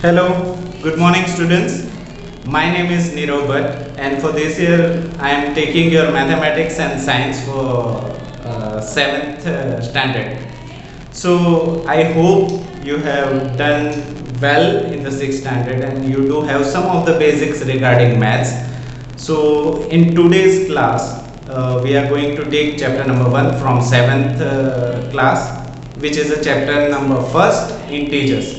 Hello, good morning students. My name is Nirav Bhatt and for this year I am taking your mathematics and science for 7th standard. So I hope you have done well in the 6th standard and you do have some of the basics regarding maths. So in today's class we are going to take chapter number 1 from 7th class, which is a chapter number first, integers.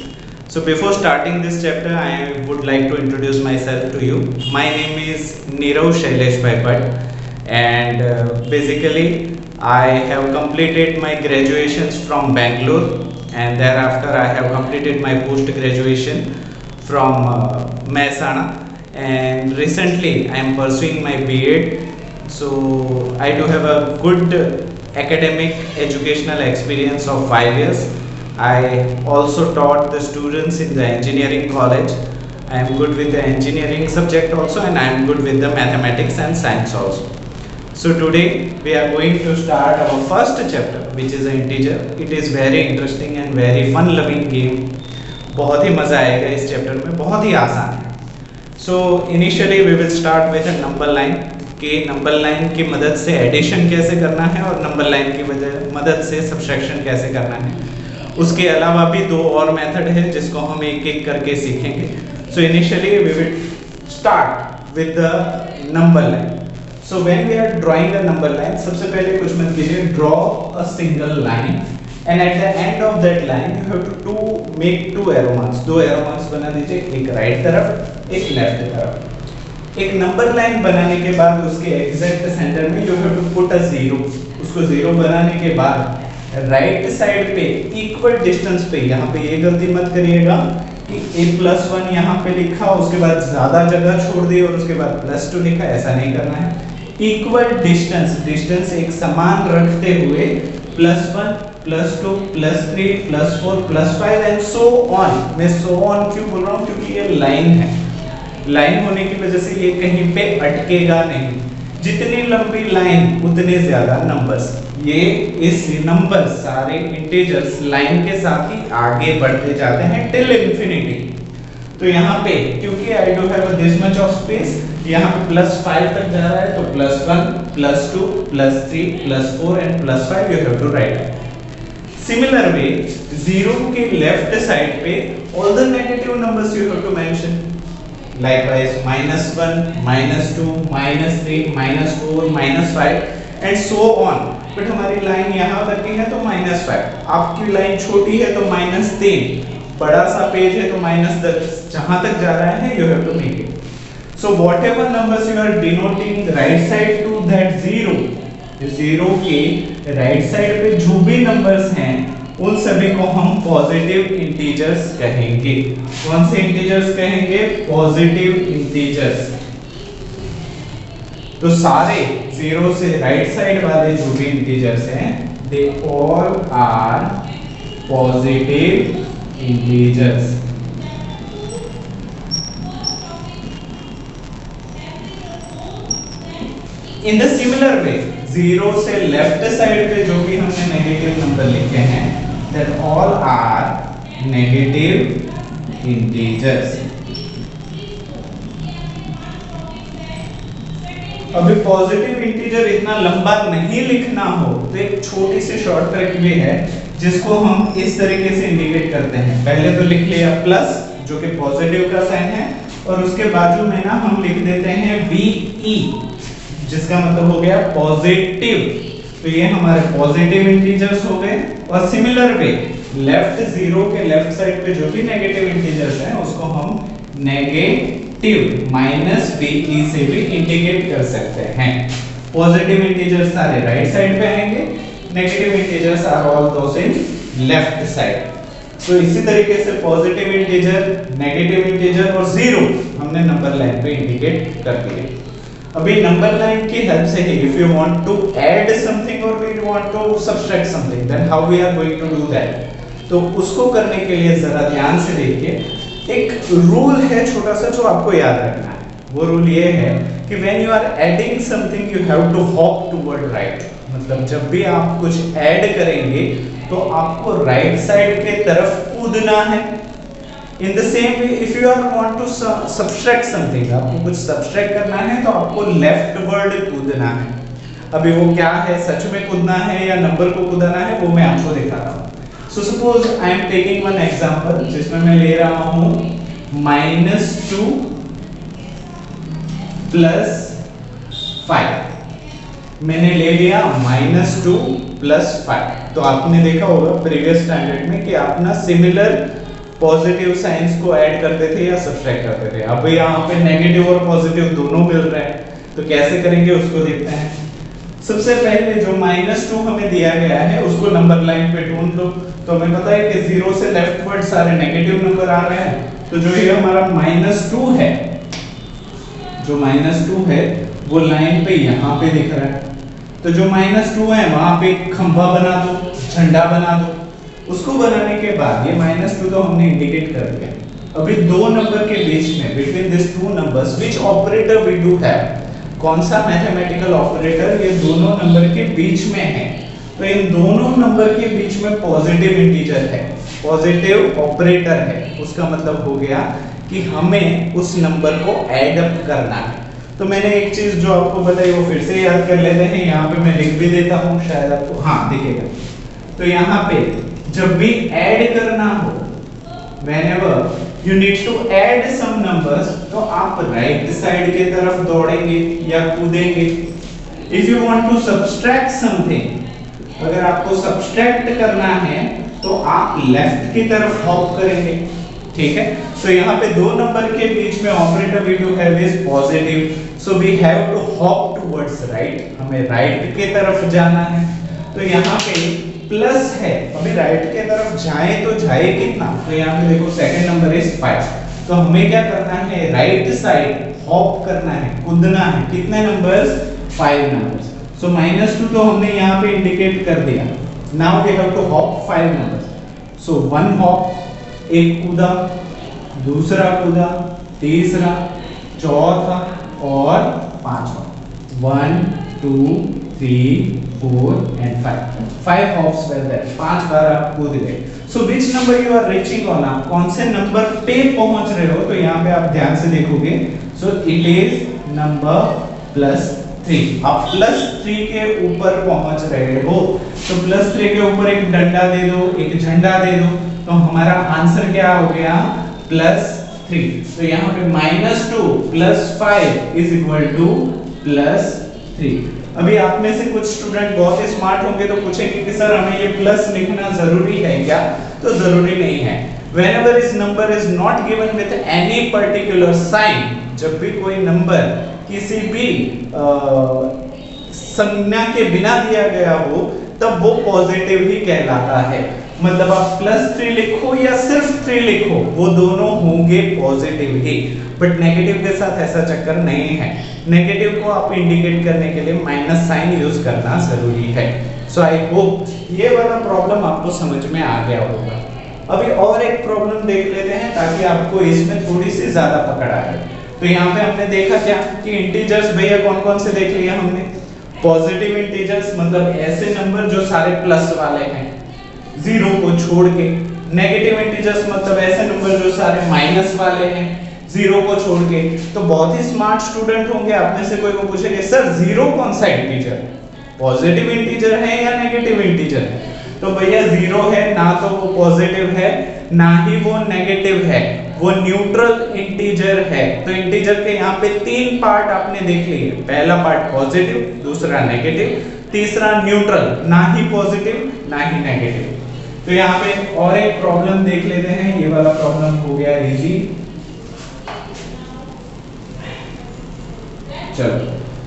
So before starting this chapter, I would like to introduce myself to you. My name is Nirav Shailesh Bhatt and basically I have completed my graduations from Bangalore and thereafter I have completed my post graduation from Mehsana, and recently I am pursuing my B.Ed. So I do have a good academic educational experience of 5 years. I also taught the students in the engineering college. I am good with the engineering subject also, and I am good with the mathematics and science also. So today we are going to start our first chapter, which is an integer. It is very interesting and very fun loving game. बहुत ही मजा आएगा इस chapter में, बहुत ही आसान है. So initially we will start with a number line. कि number line की मदद से एडिशन कैसे करना है और नंबर लाइन की मदद से सब्ट्रैक्शन कैसे करना है. उसके अलावा भी दो और मेथड है जिसको हम एक एक करके सीखेंगे. So initially we will start with the number line. So when we are drawing a number line, सबसे पहले कुछ मत कीजिए, draw a single line and at the end of that line you have to make two arrow marks. दो arrow marks बना दीजिए, एक right तरफ एक लेफ्ट तरफ. एक नंबर लाइन बनाने के बाद उसके एग्जैक्ट सेंटर में you have to put a zero. उसको जीरो बनाने के बाद राइट साइड पे इक्वल डिस्टेंस पे, यहाँ पे ये गलती मत करिएगा कि a+1 यहाँ पे लिखा उसके बाद ज्यादा जगह छोड़ दी और उसके बाद +2 लिखा, ऐसा नहीं करना है. इक्वल डिस्टेंस एक समान रखते हुए +1 +2 +3 +4 +5 एंड सो ऑन. मैं सो ऑन क्यों बोल रहा हूँ, क्योंकि ये लाइन है. लाइन होने की वजह से ये कहीं पे अटकेगा नहीं. जितनी लंबी लाइन उतने ज्यादा नंबर्स. ये इस नंबर सारे इंटीजर्स लाइन के साथ ही आगे बढ़ते जाते हैं टिल इंफिनिटी. तो यहाँ पे क्योंकि I do have this much of space, यहाँ पे +5 तक जा रहा है तो +1 +2 +3 +4 and +5 you have to write. Similar way zero के लेफ्ट साइड पे all the negative numbers you have to mention. Likewise, -1, -2, -3, -4, -5 and so on. But हमारी लाइन यहाँ तक की है तो -5. आपकी लाइन छोटी है तो -3. बड़ा सा पेज है तो -10. जहाँ तक जा रहा है you have to make it. So whatever numbers you are denoting right side to that zero, zero के राइट साइड पे जो भी नंबर्स हैं उन सभी को हम पॉजिटिव इंटीजर्स कहेंगे. कौन से इंटीजर्स कहेंगे? Positive integers. तो सारे जीरो से राइट साइड वाले जो भी इंटीजर्स हैं they all are positive integers. In the similar way zero से लेफ्ट साइड पे जो भी हमने नेगेटिव नंबर लिखे हैं that all are negative integers. अभी पॉजिटिव इंटीजर इतना लंबा नहीं लिखना हो तो एक छोटी सी शॉर्टकट भी है जिसको हम इस तरीके से इंडिकेट करते हैं. पहले तो लिख लिया प्लस जो कि पॉजिटिव का साइन है और उसके बाजू में ना हम लिख देते हैं VE जिसका मतलब हो गया पॉजिटिव. तो ये हमारे पॉजिटिव इंटीजर्स हो गए. और सिमिलर वे लेफ्ट जीरो के लेफ्ट साइड पे जो भी नेगेटिव इंटीजर्स हैं उसको हम नेगेटिव -VE से भी इंडिकेट कर सकते हैं. पॉजिटिव इंटीजर्स सारे राइट साइड पे आएंगे, negative integers are all those in left side. तो इसी तरीके से पॉजिटिव इंटीजर, नेगेटिव इंटीजर और जीरो हमने नंबर लाइन पे इंडिकेट कर दिए. अभी नंबर लाइन की हेल्प से ही if you want to add something और we want to subtract something then how we are going to do that. तो उसको करने के लिए जरा ध्यान से देखिए. एक रूल है छोटा सा जो आपको याद रखना है. वो रूल ये है कि when you are adding something you have to hop toward right. मतलब जब भी आप कुछ ऐड करेंगे तो आपको राइट साइड के तरफ कूदना है. In the same way if you are want to subtract something, आपको कुछ सब्सट्रैक्ट करना है तो आपको लेफ्टवर्ड कूदना है। अभी वो क्या है, सच में कूदना है या नंबर को कूदना है, वो मैं आपको दिखा रहा हूँ। So suppose I am taking one example जिसमें मैं ले रहा हूँ -2 + 5। मैंने ले लिया -2 + 5। तो आपने देखा होगा प्रीवियस स्टैंडर्ड में कि आप ना सिमिलर पॉजिटिव साइंस को ऐड करते थे या सब्ट्रैक्ट करते थे। अब यहाँ पे नेगेटिव और पॉजिटिव दोनों मिल रहे हैं, तो कैसे करेंगे उसको देखते हैं। सबसे पहले जो -2 हमें दिया गया है उसको नंबर लाइन पे ढूंढ लो। तो हमें पता है कि 0 से लेफ्टवर्ड सारे नेगेटिव नंबर आ रहे हैं। तो जो ये हमारा -2 है, जो -2 है वो लाइन पे यहाँ पे दिख रहा है। तो जो -2 है वहां पे खंभा बना दो, झंडा बना दो। उसको बनाने के बाद ये -2 तो हमने इंडिकेट कर दिया। अभी दो नंबर के बीच में, between this two numbers, which operator we do have, कौन सा मैथमेटिकल ऑपरेटर ये दोनों नंबर के बीच में है। तो इन दोनों नंबर के बीच में पॉजिटिव इंटीजर है, पॉजिटिव ऑपरेटर है। उसका मतलब हो गया कि हमें उस नंबर को ऐड अप करना है। तो मैंने एक चीज जो आपको बताई वो फिर से याद कर लेते हैं। यहाँ पे मैं लिख भी देता हूँ, शायद आपको हाँ दिखेगा। तो यहाँ पे जब भी ऐड करना हो, whenever you need to add some numbers, तो आप राइट साइड की तरफ दौड़ेंगे या कूदेंगे। If you want to subtract something, अगर आपको सब्सट्रैक्ट करना है तो आप लेफ्ट की तरफ हॉप करेंगे, ठीक है। तो यहाँ पे दो नंबर के बीच में operator we do have is positive, so we have to hop towards right, हमें राइट की तरफ जाना है। तो यहाँ पे प्लस है, अभी राइट की तरफ जाए तो जाए कितना, तो यहाँ पे देखो सेकंड नंबर इज 5। तो हमें क्या करना है, राइट साइड हॉप करना है, कूदना है। कितने नंबर्स, 5 नंबर्स। सो -2 तो हमने यहाँ पे इंडिकेट कर दिया। Now we have to hop 5 numbers. So 1 hop, एक कूदा, दूसरा कूदा, तीसरा, चौथा और पांचवा। 1 2 3 4 and 5 hops were there, 5 बार आप कूद गए। So which number you are reaching on, आप कौन से नंबर पे पहुंच रहे हो। तो यहाँ पे आप ध्यान से देखोगे, so it is number +3। आप +3 के ऊपर पहुंच रहे हो। तो +3 के ऊपर एक डंडा दे दो, एक झंडा दे दो, तो हमारा आंसर क्या हो गया, +3। तो यहाँ पे -2 + 5 इज इक्वल टू +3। अभी आप में से कुछ स्टूडेंट बहुत ही स्मार्ट होंगे तो पूछेंगे कि सर हमें ये प्लस लिखना जरूरी है क्या। तो जरूरी नहीं है। Whenever this number is not given with any particular sign, जब भी कोई नंबर किसी भी संज्ञा के बिना दिया गया हो तब वो पॉजिटिव ही कहलाता है। मतलब आप +3 लिखो या सिर्फ 3 लिखो, वो दोनों होंगे पॉजिटिव ही। बट नेगेटिव के साथ ऐसा चक्कर नहीं है। नेगेटिव को आप इंडिकेट करने के लिए माइनस साइन यूज करना जरूरी है। सो आई होप ये वाला प्रॉब्लम आपको समझ में आ गया होगा। अभी और एक प्रॉब्लम देख लेते हैं ताकि आपको इसमें थोड़ी सी ज्यादा पकड़ आए। तो यहाँ पे हमने देखा क्या कि इंटीजर्स भैया कौन कौन से देख लिया हमने। पॉजिटिव इंटीजर्स मतलब ऐसे नंबर जो सारे प्लस वाले हैं, 0 को छोड़ के। नेगेटिव इंटीजर्स मतलब ऐसे नंबर जो सारे माइनस वाले हैं, 0 को छोड़ के। तो बहुत ही स्मार्ट स्टूडेंट होंगे आप में से कोई को पूछेंगे सर 0 कौन सा इंटीजर है, पॉजिटिव इंटीजर है या नेगेटिव इंटीजर है। तो भैया 0 है ना तो वो पॉजिटिव है ना ही वो नेगेटिव है, वो न्यूट्रल इंटीजर है। तो इंटीजर के यहाँ पे 3 पार्ट आपने देख लिए। पहला पार्ट पॉजिटिव, दूसरा नेगेटिव, तीसरा न्यूट्रल, ना ही पॉजिटिव ना ही नेगेटिव। तो यहाँ पे और एक प्रॉब्लम देख लेते हैं। ये वाला प्रॉब्लम हो गया इजी। चलो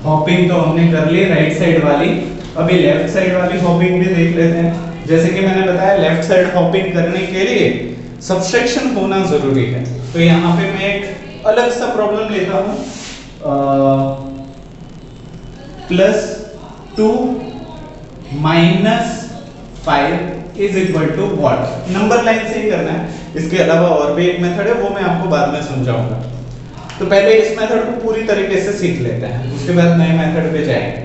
हॉपिंग तो हमने कर ली राइट साइड वाली, अभी लेफ्ट साइड वाली हॉपिंग भी देख लेते हैं। जैसे कि मैंने बताया लेफ्ट साइड हॉपिंग करने के लिए सब्सट्रैक्शन होना जरूरी है। तो यहाँ पे मैं एक अलग सा प्रॉब्लम लेता हूँ। +2 - 5 is equal to what. Number line से ही करना है। इसके अलावा और भी एक मेथड है, वो मैं आपको बाद में समझाऊंगा। तो पहले इस मेथड को पूरी तरीके से सीख लेते हैं, उसके बाद नए मेथड पे जाएंगे।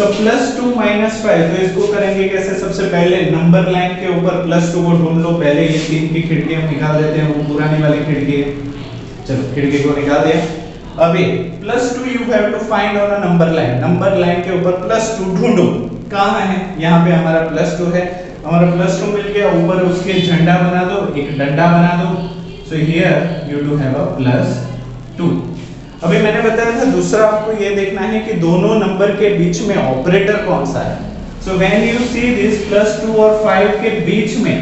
सो +2 -5, तो इसको करेंगे कैसे? सबसे पहले नंबर लाइन के ऊपर +2 को ढूंढ लो। पहले ये 3 की खिड़की हम निकाल देते हैं, वो पुरानी वाली खिड़की है। चलो खिड़की को निकाल दिया। अभी +2 you have to find on a number line. Number line के ऊपर +2 ढूंढो। कहां है? यहाँ पे हमारा +2 है। हमारा +2 मिल गया। ऊपर उसके झंडा बना दो, एक डंडा बना दो। So here you do have a +2। अभी मैंने बताया था दूसरा आपको ये देखना है कि दोनों नंबर के बीच में ऑपरेटर कौन सा है। So when you see this +2 और 5 के बीच में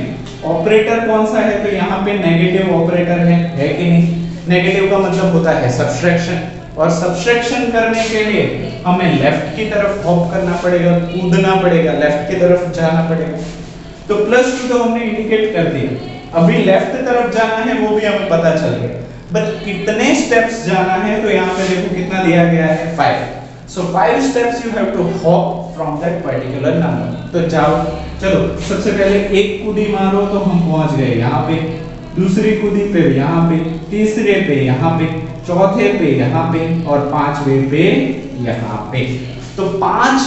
ऑपरेटर कौन सा है, तो यहाँ पे नेगेटिव ऑपरेटर है कि नहीं? नेगेटिव का मतलब होता है सब्ट्रैक्शन, और सब्ट्रैक्शन करने के लिए हमें लेफ्ट की तरफ हॉप करना पड़ेगा, कूदना पड़ेगा, लेफ्ट की तरफ जाना पड़ेगा। तो +2 तो हमने इंडिकेट कर दिया। अभी लेफ्ट तरफ जाना है वो भी हमें पता चल गया, बट कितने स्टेप्स जाना है? तो यहाँ पे देखो कितना दिया गया है, 5। So 5 steps you have to hop from that particular number. तो जाओ, चलो सबसे पहले एक कूदी मारो तो हम पहुंच गए यहाँ पे, दूसरी कूदी पे यहाँ पे, तीसरे पे यहाँ पे, चौथे पे यहाँ पे, और पांचवें पे यहाँ पे। तो 5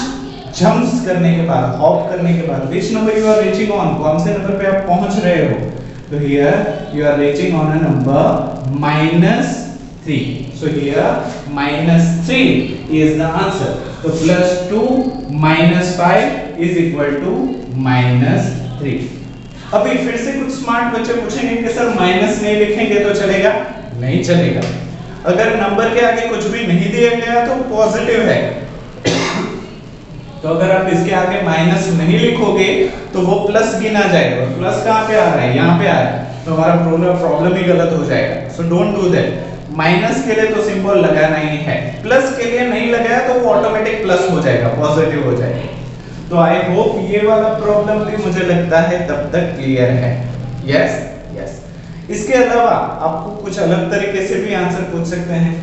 जंप्स करने के बाद, हॉप करने के बाद, which number you are reaching on, कौन से नंबर पे आप पहुंच रहे हो? तो here you are reaching on a number -3। So here -3 is the answer. तो +2 -5 इज इक्वल टू -3। अभी फिर से कुछ स्मार्ट बच्चे पूछेंगे कि सर माइनस नहीं लिखेंगे तो चलेगा? नहीं चलेगा। अगर नंबर के आगे कुछ भी नहीं दिया गया तो पॉजिटिव है। तो अगर आप इसके आगे माइनस नहीं लिखोगे तो वो प्लस गिना जाएगा, और प्लस कहाँ पे आ रहा है? यहाँ पे आ रहा है, तो हमारा प्रॉब्लम ही गलत हो जाएगा। So don't do that. Minus के लिए तो सिंबल लगाना ही है, प्लस के लिए नहीं लगाया तो वो ऑटोमेटिक प्लस हो जाएगा, पॉजिटिव हो जाएगा। तो आई होप ये वाला प्रॉब्लम भी मुझे लगता है तब तक क्लियर है। Yes yes. इसके अलावा आपको कुछ अलग तरीके से भी आंसर पूछ सकते हैं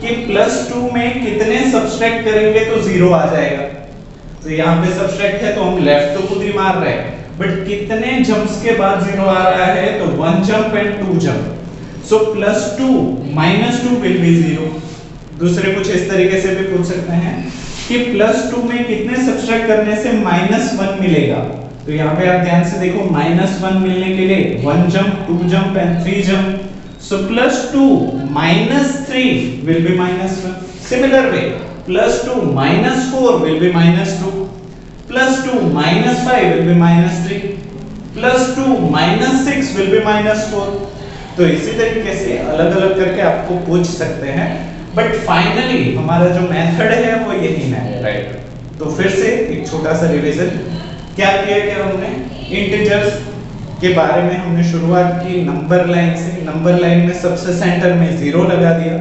कि +2 में कितने सब्ट्रैक्ट करेंगे तो 0 आ जाएगा। तो यहाँ पे सब्ट्रैक्ट है तो हम लेफ्ट तो खुद ही मार रहे हैं, बट कितने जंप्स के बाद 0 आ रहा है? तो 1 jump and 2 jump. So +2 -2 will be 0। दूसरे कुछ इस तरीके से भी पूछ सकते हैं कि +2 में कितने सब्ट्रैक्ट करने से -1 मिलेगा। तो यहाँ पे आप ध्यान से देखो, -1 मिलने के लिए 1 jump, 2 jump and 3 jump. So +2 -3 will be -1. Similar way, +2 -4 will be -2. +2 -5 will be -3. +2 -6 will be -4. तो इसी तरीके से अलग-अलग करके आपको पूछ सकते हैं, बट फाइनली हमारा जो मेथड है वो यही है, राइट? तो फिर से एक छोटा सा रिवीजन क्या किया क्या हमने? इंटीजर्स के बारे में हमने शुरुआत की नंबर लाइन से। नंबर लाइन में सबसे सेंटर में 0 लगा दिया,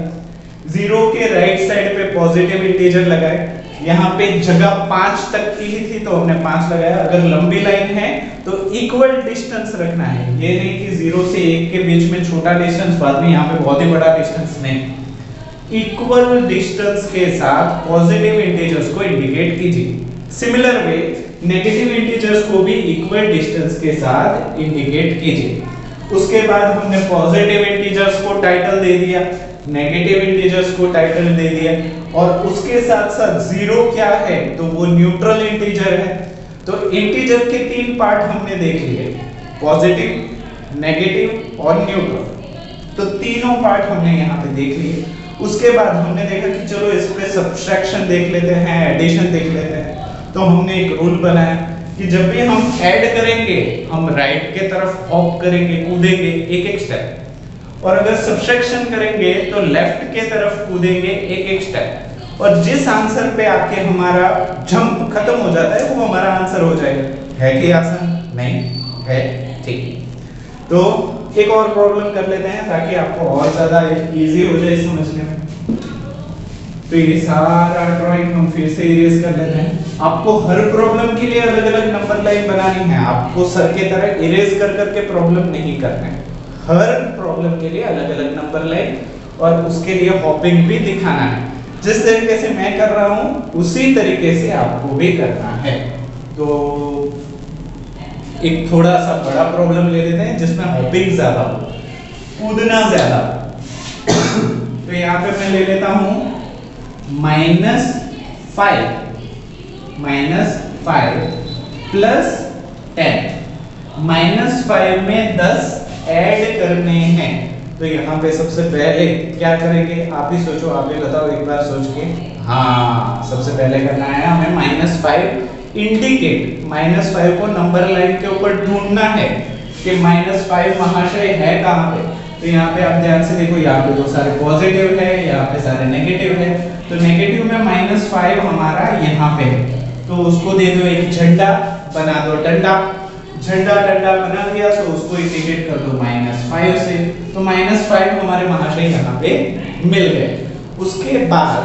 0 के राइट साइड पे पॉजिटिव इंटीजर लगाए। यहाँ पे जगह 5 तक की ही थी तो हमने 5 लगाया। अगर लंबी लाइन है तो इक्वल डिस्टेंस रखना है, ये नहीं कि 0 से 1 के बीच में छोटा डिस्टेंस, बाद में यहाँ पे बहुत ही बड़ा डिस्टेंस नहीं। इक्वल डिस्टेंस के साथ पॉजिटिव इंटीजर्स को इंडिकेट कीजिए। सिमिलर वे नेगेटिव इंटीजर्स को भी इक्वल डिस्टेंस के साथ इंडिकेट कीजिए। उसके बाद हमने पॉजिटिव इंटीजर्स को टाइटल दे दिया, नेगेटिव इंटीजर्स को टाइटल दे दिया, और उसके साथ साथ 0 क्या है? तो वो न्यूट्रल इंटीजर है। तो इंटीजर के 3 पार्ट हमने देख लिए, पॉजिटिव, नेगेटिव और न्यूट्रल। तो तीनों पार्ट हमने यहाँ पे देख लिए। उसके बाद हमने देखा कि चलो इस पे सब्ट्रैक्शन देख लेते हैं, एडिशन देख लेते हैं। तो हमने एक रूल बनाया कि जब भी हम ऐड करेंगे हम राइट के तरफ हॉप करेंगे, कूदेंगे एक एक स्टेप, और अगर सब्ट्रैक्शन करेंगे तो लेफ्ट के तरफ कूदेंगे एक एक स्टेप, और जिस आंसर पे आके हमारा जंप खत्म हो जाता है वो हमारा आंसर हो जाएगा। है कि आसान? नहीं है, ठीक। तो एक और प्रॉब्लम कर लेते हैं ताकि आपको और ज्यादा इजी हो जाए समझने में। तो ये सारा ड्राइंग हम फिर से इरेज कर लेते हैं। आपको हर प्रॉब्लम के लिए अलग-अलग नंबर लाइन बनानी है, आपको सर के तरह इरेज कर करके प्रॉब्लम नहीं करना है। हर प्रॉब्लम के लिए अलग-अलग नंबर लाइन, और उसके लिए हॉपिंग भी दिखाना है। जिस तरीके से मैं कर रहा हूं उसी तरीके से आपको भी करना है। तो एक थोड़ा सा बड़ा प्रॉब्लम ले लेते हैं जिसमें हॉपिंग ज्यादा हो, कूदना ज्यादा। तो यहाँ पे मैं ले लेता हूं -5 -5 प्लस 10, -5 में 10 ऐड करने हैं। तो यहाँ पे सबसे पहले क्या करेंगे, आप ही सोचो, आप ही बताओ एक बार सोच के। हाँ, सबसे पहले करना है हमें -5 इंडिकेट, -5 को नंबर लाइन के ऊपर ढूंढना है कि -5 महाशय है कहाँ पे। तो यहाँ पे आप ध्यान से देखो, यहाँ पे तो सारे पॉजिटिव है, यहाँ पे सारे नेगेटिव है। तो नेगेटिव में -5 हमारा यहाँ पे है, तो उसको दे दो एक झंडा, बना दो डंडा, झंडा डंडा बना दिया तो उसको इंडिकेट कर दो -5 से। तो -5 हमारे महाशय यहाँ पे मिल गए। उसके बाद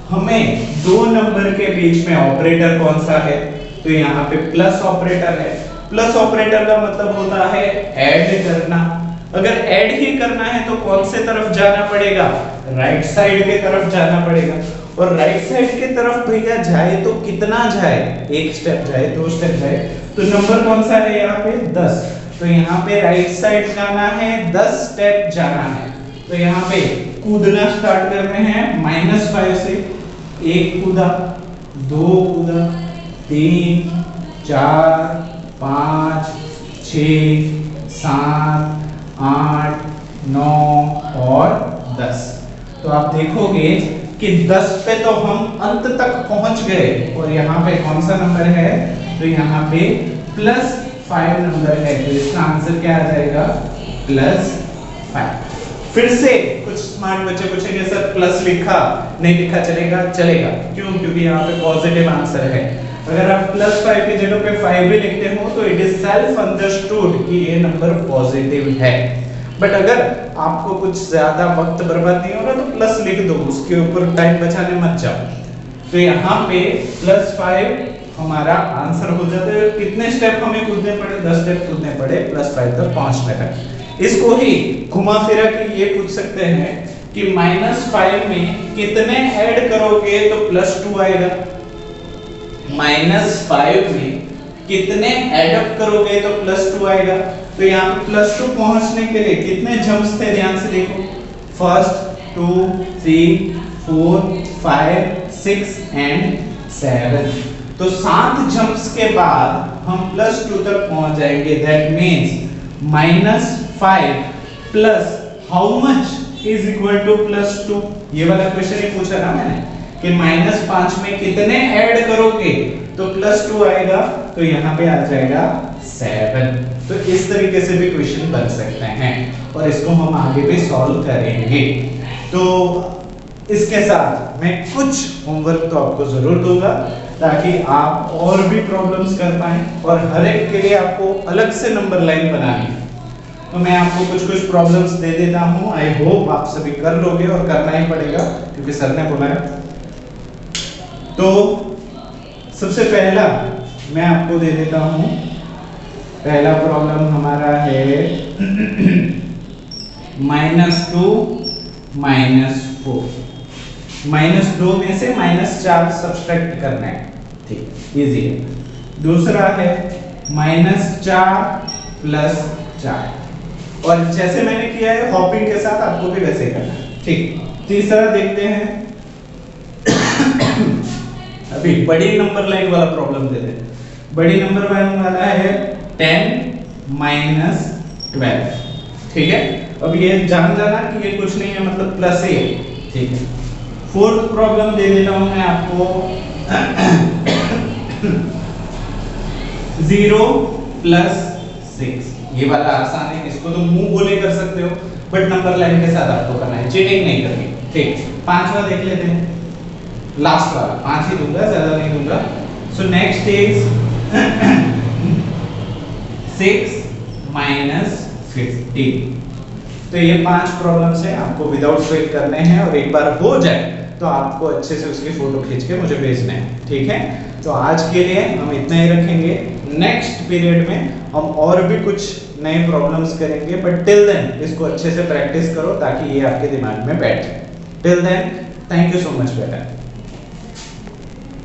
हमें दो नंबर के बीच में ऑपरेटर कौन सा है, तो यहाँ पे प्लस ऑपरेटर है। प्लस ऑपरेटर का मतलब होता है ऐड करना। अगर ऐड ही करना है तो कौन से तरफ जाना पड़ेगा, राइट साइड के तरफ जाना पड़ेगा। और राइट साइड की तरफ भैया जाए तो कितना जाए, एक स्टेप जाए, दो स्टेप जाए, तो नंबर कौन सा है यहाँ पे 10। तो यहाँ पे राइट साइड जाना है, 10 स्टेप जाना है। तो यहाँ पे कूदना स्टार्ट करने हैं -5 से। एक कूदा, दो कूदा, 3 4 5 6 7 8 9 और 10। तो आप देखोगे कि 10 पे तो हम अंत तक पहुंच गए। और यहाँ पे कौन सा नंबर है, तो यहाँ पे +5 नंबर है। तो इसका आंसर क्या आ जाएगा, +5। फिर से कुछ स्मार्ट बच्चे पूछेंगे सर प्लस लिखा नहीं लिखा चलेगा, चलेगा। क्यों, क्योंकि यहाँ पे पॉजिटिव आंसर है। अगर आप +5 की जगह पे 5 भी लिखते हो तो इट इज सेल्फ अंडरस्टूड कि ये नंबर पॉजिटिव है। बट अगर आपको कुछ ज्यादा वक्त बर्बाद नहीं हो रहा तो प्लस लिख दो, उसके ऊपर टाइम बचाने मत जाओ। तो यहाँ पे +5 हमारा आंसर हो जाता है। कितने स्टेप हमें कूदने पड़े, 10 स्टेप कूदने पड़े +5 तक पहुंचने तक। इसको ही घुमा फिरा के ये पूछ सकते हैं कि -5 में कितने ऐड करोगे तो +2 आएगा। -5 में कितने ऐड अप करोगे तो +2 आएगा। तो यहाँ पे +2 पहुंचने के लिए कितने जंप्स थे, ध्यान से देखो, 1 2 3 4 5 6 एंड 7। तो 7 जंप्स के बाद हम +2 तक पहुंच जाएंगे। That means -5 plus how much is equal to +2। ये वाला क्वेश्चन ही पूछा ना मैंने कि -5 में कितने ऐड करोगे तो +2 आएगा। तो यहाँ पे आ जाएगा 7। तो इस तरीके से भी क्वेश्चन बन सकते हैं और इसको हम आगे भी सॉल्व करेंगे। तो इसके साथ मैं कुछ होमवर्क तो आपको जरूर दूंगा ताकि आप और भी प्रॉब्लम्स कर पाएं और हर एक के लिए आपको अलग से नंबर लाइन बनानी है। तो मैं आपको कुछ प्रॉब्लम्स दे देता हूं। आई होप आप सभी कर लोगे और करना ही पड़ेगा क्योंकि सर ने बोला है। तो सबसे पहला मैं आपको दे देता हूं। पहला प्रॉब्लम हमारा है -2 -4। -2 में से -4 सब्ट्रैक्ट करना है, ठीक, इजी है। दूसरा है -4 + 4 और जैसे मैंने किया है हॉपिंग के साथ आपको भी वैसे करना है, ठीक। तीसरा देखते हैं अभी बड़ी नंबर लाइन वाला प्रॉब्लम देते हैं। बड़ी नंबर लाइन वाला है 10 - 12, ठीक है। अब ये जान जाना कि ये कुछ नहीं है, मतलब प्लस ही है, ठीक है। फोर्थ प्रॉब्लम दे देता हूं मैं आपको 0 + 6। ये वाला आसान है, इसको तो मुंह बोले कर सकते हो बट नंबर लाइन के साथ आपको करना है, चीटिंग नहीं करनी, ठीक। पांचवा देख लेते हैं, लास्ट वाला, 5 ही दूंगा, ज्यादा नहीं दूंगा। So next is 6 - 15। तो ये 5 प्रॉब्लम्स हैं, आपको विदाउट फेल करने हैं और एक बार हो जाए तो आपको अच्छे से उसकी फोटो खींच के मुझे भेजना है, ठीक है। तो आज के लिए हम इतना ही रखेंगे। नेक्स्ट पीरियड में हम और भी कुछ नए प्रॉब्लम्स करेंगे बट टिल देन इसको अच्छे से प्रैक्टिस करो ताकि ये आपके दिमाग में बैठे। Till then thank you so much बेटा।